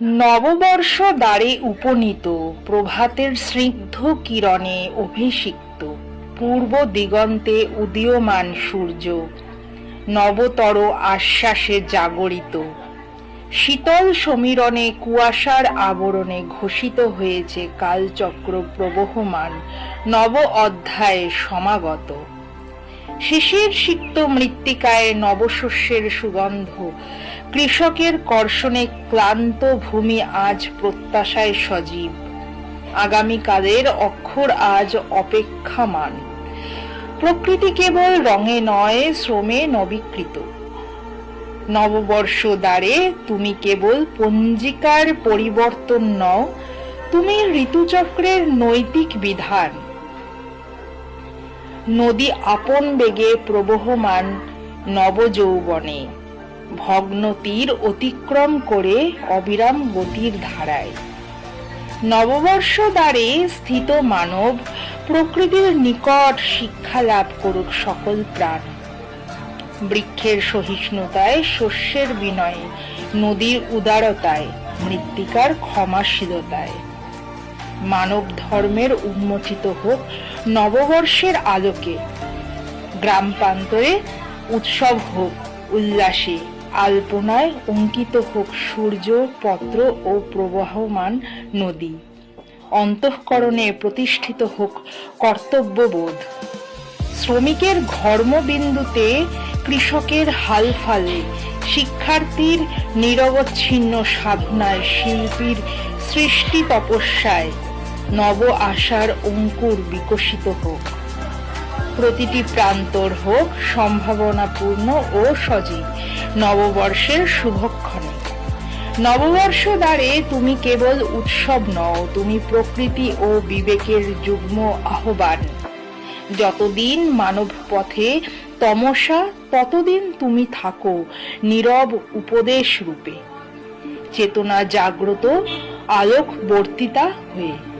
নববর্ষ দ্বারে উপনীত, প্রভাতের স্নিগ্ধ কিরণে অভিষিক্ত, পূর্ব দিগন্তে উদীয়মান সূর্য নবতর আশ্বাসে জাগরিত। শীতল সমীরণে কুয়াশার আবরণে ঘোষিত হয়েছে কালচক্র প্রবহমান নব অধ্যায়ে সমাগত। শিশির সিক্ত মৃত্তিকায় নবশস্যের সুগন্ধ, কৃষকের কর্ষণে ক্লান্ত ভূমি আজ প্রত্যাশায় সজীব। আগামীকালের অক্ষর আজ অপেক্ষামান। প্রকৃতি কেবল রঙে নয়, শ্রমে নবীকৃত। নববর্ষ দ্বারে তুমি কেবল পঞ্জিকার পরিবর্তন নও, তুমি ঋতুচক্রের নৈতিক বিধান। নদী আপন বেগে প্রবহমান নবযৌবনে, ভগ্ন তীর অতিক্রম করে অবিরাম গতির ধারায়। নববর্ষ দ্বারে স্থিত মানব প্রকৃতির নিকট শিক্ষা লাভ করুক সকল প্রাণ। বৃক্ষের সহিষ্ণুতায়, শস্যের বিনয়ে, নদীর উদারতায়, মৃত্তিকার ক্ষমাশীলতায়। মানব ধর্মের উন্মোচিত হোক নববর্ষের আলোকে। গ্রাম প্রান্তরে উৎসব হোক উল্লাসে, আলপনায় অঙ্কিত হোক সূর্য, পত্র ও প্রবাহমান নদী। অন্তঃকরণে প্রতিষ্ঠিত হোক কর্তব্যবোধ। শ্রমিকের ঘর্মবিন্দুতে, কৃষকের হালফালে, শিক্ষার্থীর নিরবচ্ছিন্ন সাধনায়, শিল্পীর সৃষ্টি তপস্যায় নব আশার অঙ্কুর বিকশিত হোক। প্রতিটি প্রান্তর হোক সম্ভাবনাপূর্ণ ও সজীব নববর্ষের শুভক্ষণে। নববর্ষ দ্বারে তুমি কেবল উৎসব নও, তুমি প্রকৃতি ও বিবেকের যুগ্ম আহ্বান। যতদিন মানব পথে তমসা, ততদিন তুমি থাকো নীরব উপদেশ রূপে, চেতনা জাগ্রত, আলোক বর্তিতা হয়ে।